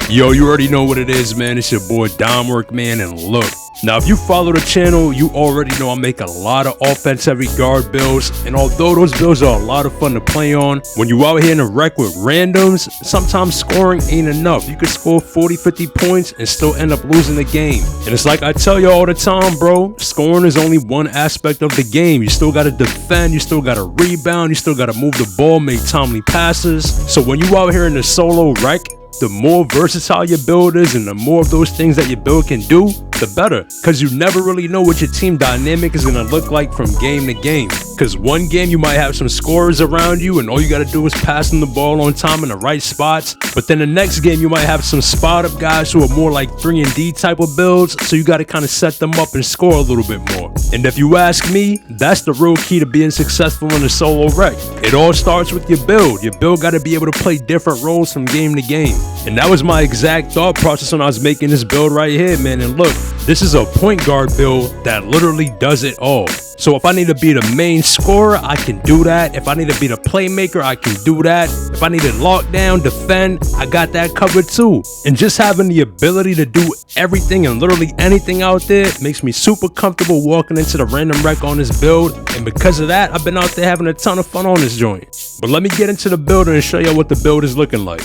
Yo, you already know what it is, man. It's your boy Domwork, man, and look. Now, if you follow the channel, you already know I make a lot of offense-heavy guard builds, and although those builds are a lot of fun to play on, when you out here in the rec with randoms, sometimes scoring ain't enough. You could score 40, 50 points and still end up losing the game. And it's like I tell you all the time, bro, scoring is only one aspect of the game. You still gotta defend, you still gotta rebound, you still gotta move the ball, make timely passes. So when you out here in the solo rec, the more versatile your build is and the more of those things that your build can do, the better. Because you never really know what your team dynamic is going to look like from game to game. Because one game you might have some scorers around you and all you got to do is pass them the ball on time in the right spots. But then the next game you might have some spot up guys who are more like 3 and D type of builds. So you got to kind of set them up and score a little bit more. And if you ask me, that's the real key to being successful in a solo rec. It all starts with your build. Your build got to be able to play different roles from game to game. And that was my exact thought process when I was making this build right here, man. And look, this is a point guard build that literally does it all. So if I need to be the main scorer, I can do that. If I need to be the playmaker, I can do that. If I need to lock down, defend, I got that covered too. And just having the ability to do everything and literally anything out there makes me super comfortable walking into the random rec on this build. And because of that, I've been out there having a ton of fun on this joint. But let me get into the build and show you what the build is looking like.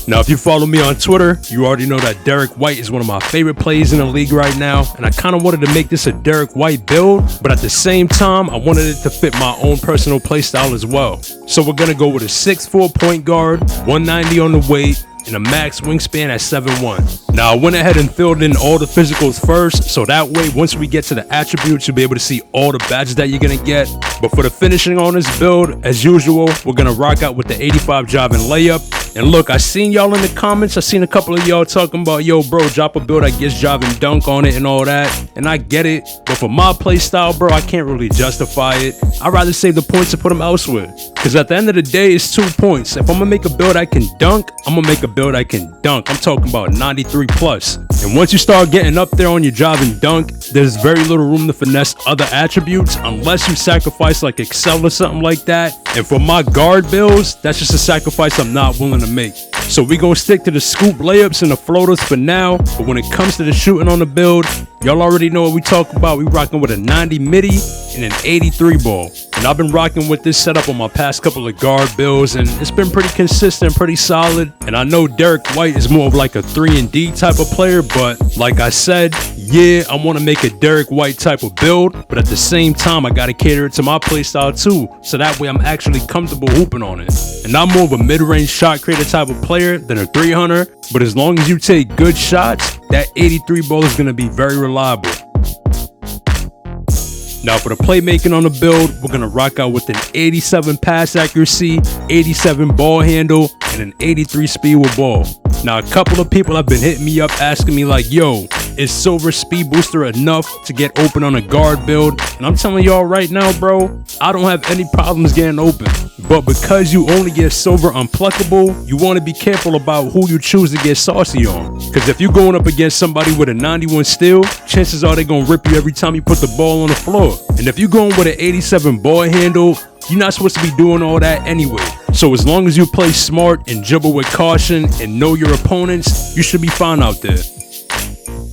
Now, if you follow me on Twitter, you already know that Derrick White is one of my favorite plays in the league right now, and I kind of wanted to make this a Derrick White build, but at the same time, I wanted it to fit my own personal play style as well. So we're going to go with a 6'4" point guard, 190 on the weight, and a max wingspan at 7'1". Now, I went ahead and filled in all the physicals first, so that way, once we get to the attributes, you'll be able to see all the badges that you're gonna get. But for the finishing on this build, as usual, we're gonna rock out with the 85 drive and layup. And look, I seen y'all in the comments, I seen a couple of y'all talking about, yo, bro, drop a build, I guess drive and dunk on it and all that. And I get it, but for my play style, bro, I can't really justify it. I'd rather save the points and put them elsewhere. Because at the end of the day, it's 2 points. If I'm gonna make a build I can dunk, I'm gonna make a build I can dunk. I'm talking about 93 plus. And once you start getting up there on your drive and dunk, there's very little room to finesse other attributes unless you sacrifice like Excel or something like that. And for my guard builds, that's just a sacrifice I'm not willing to make. So we gonna stick to the scoop layups and the floaters for now, but when it comes to the shooting on the build, y'all already know what we talk about. We rocking with a 90 midi and an 83 ball. And I've been rocking with this setup on my past couple of guard builds, and it's been pretty consistent, pretty solid. And I know Derrick White is more of like a 3 and D type of player, but like I said, yeah, I want to make a Derrick White type of build, but at the same time, I got to cater it to my playstyle too, so that way I'm actually comfortable hooping on it. And I'm more of a mid-range shot creator type of player than a 300, but as long as you take good shots, that 83 ball is going to be very reliable. Now for the playmaking on the build, we're going to rock out with an 87 pass accuracy, 87 ball handle, and an 83 speed with ball. Now a couple of people have been hitting me up asking me like, yo, is Silver Speed Booster enough to get open on a guard build? And I'm telling y'all right now, bro, I don't have any problems getting open. But because you only get Silver Unpluckable, you want to be careful about who you choose to get saucy on. Because if you're going up against somebody with a 91 steal, chances are they're going to rip you every time you put the ball on the floor. And if you're going with an 87 ball handle, you're not supposed to be doing all that anyway. So as long as you play smart and dribble with caution and know your opponents, you should be fine out there.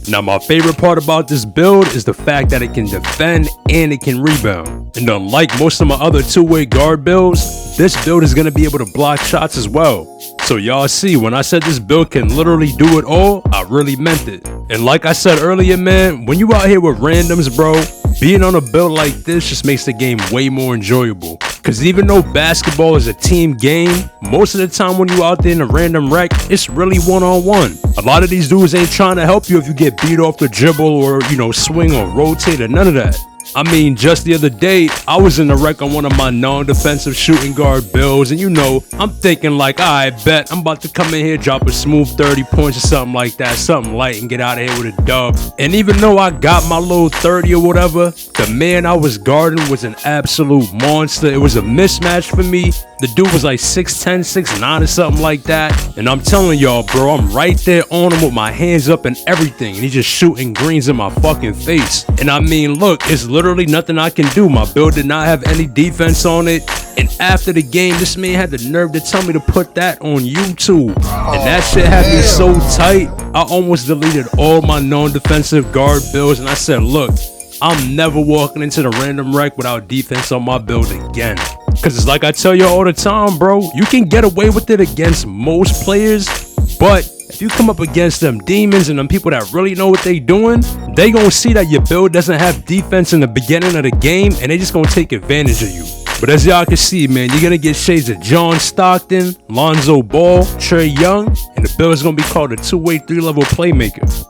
Now my favorite part about this build is the fact that it can defend and it can rebound. And unlike most of my other two-way guard builds, this build is going to be able to block shots as well. So y'all see, when I said this build can literally do it all, I really meant it. And like I said earlier, man, when you out here with randoms, bro, being on a build like this just makes the game way more enjoyable. Because even though basketball is a team game, most of the time when you out there in a random rec, it's really one-on-one. A lot of these dudes ain't trying to help you if you get beat off the dribble or, you know, swing or rotate or none of that. I mean, just the other day, I was in the rec on one of my non-defensive shooting guard builds, and you know, I'm thinking like, I bet I'm about to come in here, drop a smooth 30 points or something like that, something light, and get out of here with a dub. And even though I got my little 30 or whatever, the man I was guarding was an absolute monster. It was a mismatch for me. The dude was like 6'10", 6'9", or something like that. And I'm telling y'all, bro, I'm right there on him with my hands up and everything. And he's just shooting greens in my fucking face. And I mean, look, it's literally nothing I can do. My build did not have any defense on it. And after the game, this man had the nerve to tell me to put that on YouTube. And that shit had me so tight, I almost deleted all my non-defensive guard builds. And I said, look, I'm never walking into the random rec without defense on my build again. Cause it's like I tell you all the time, bro, you can get away with it against most players, but if you come up against them demons and them people that really know what they doing, they gonna see that your build doesn't have defense in the beginning of the game, and they just gonna take advantage of you. But as y'all can see, man, you're gonna get shades of John Stockton, Lonzo Ball, Trae Young, and the build is gonna be called the 2-way 3-level playmaker.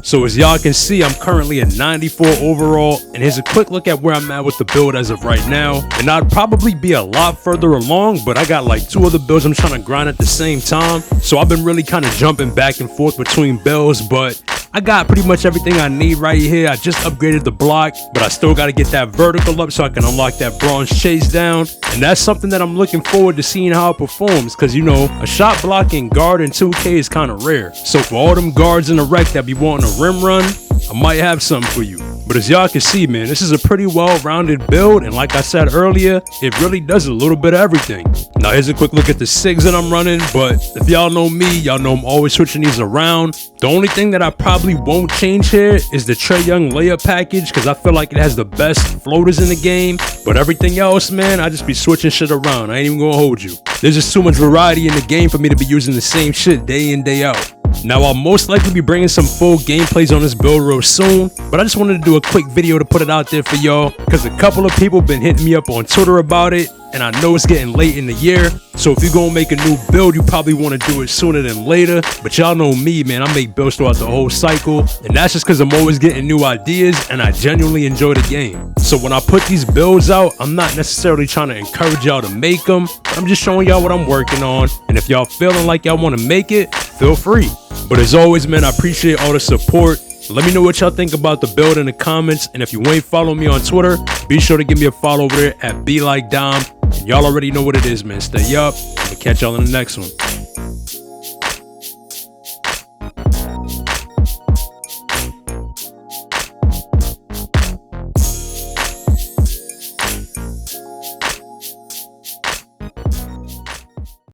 So as y'all can see, I'm currently at 94 overall, and here's a quick look at where I'm at with the build as of right now. And I'd probably be a lot further along, but I got like 2 other builds I'm trying to grind at the same time. So I've been really kind of jumping back and forth between builds, but I got pretty much everything I need right here. I just upgraded the block, but I still got to get that vertical up so I can unlock that bronze chase down. And that's something that I'm looking forward to seeing how it performs, because you know, a shot blocking guard in 2K is kind of rare. So for all them guards in the rec that be wanting a rim run, I might have something for you. But as y'all can see, man, this is a pretty well-rounded build, and like I said earlier, it really does a little bit of everything. Now here's a quick look at the SIGs that I'm running, but if y'all know me, y'all know I'm always switching these around. The only thing that I probably won't change here is the Trae Young layup package, because I feel like it has the best floaters in the game. But everything else, man, I just be switching shit around. I ain't even gonna hold you. There's just too much variety in the game for me to be using the same shit day in, day out. Now I'll most likely be bringing some full gameplays on this build real soon, but I just wanted to do a quick video to put it out there for y'all, because a couple of people been hitting me up on Twitter about it, and I know it's getting late in the year, so if you're gonna make a new build, you probably want to do it sooner than later. But y'all know me, man, I make builds throughout the whole cycle, and that's just because I'm always getting new ideas and I genuinely enjoy the game. So when I put these builds out, I'm not necessarily trying to encourage y'all to make them, I'm just showing y'all what I'm working on, and if y'all feeling like y'all want to make it, feel free. But as always, man, I appreciate all the support. Let me know what y'all think about the build in the comments, and if you ain't following me on Twitter, be sure to give me a follow over there at BeLikeDom. And y'all already know what it is, man. Stay up. I'm gonna catch y'all in the next one.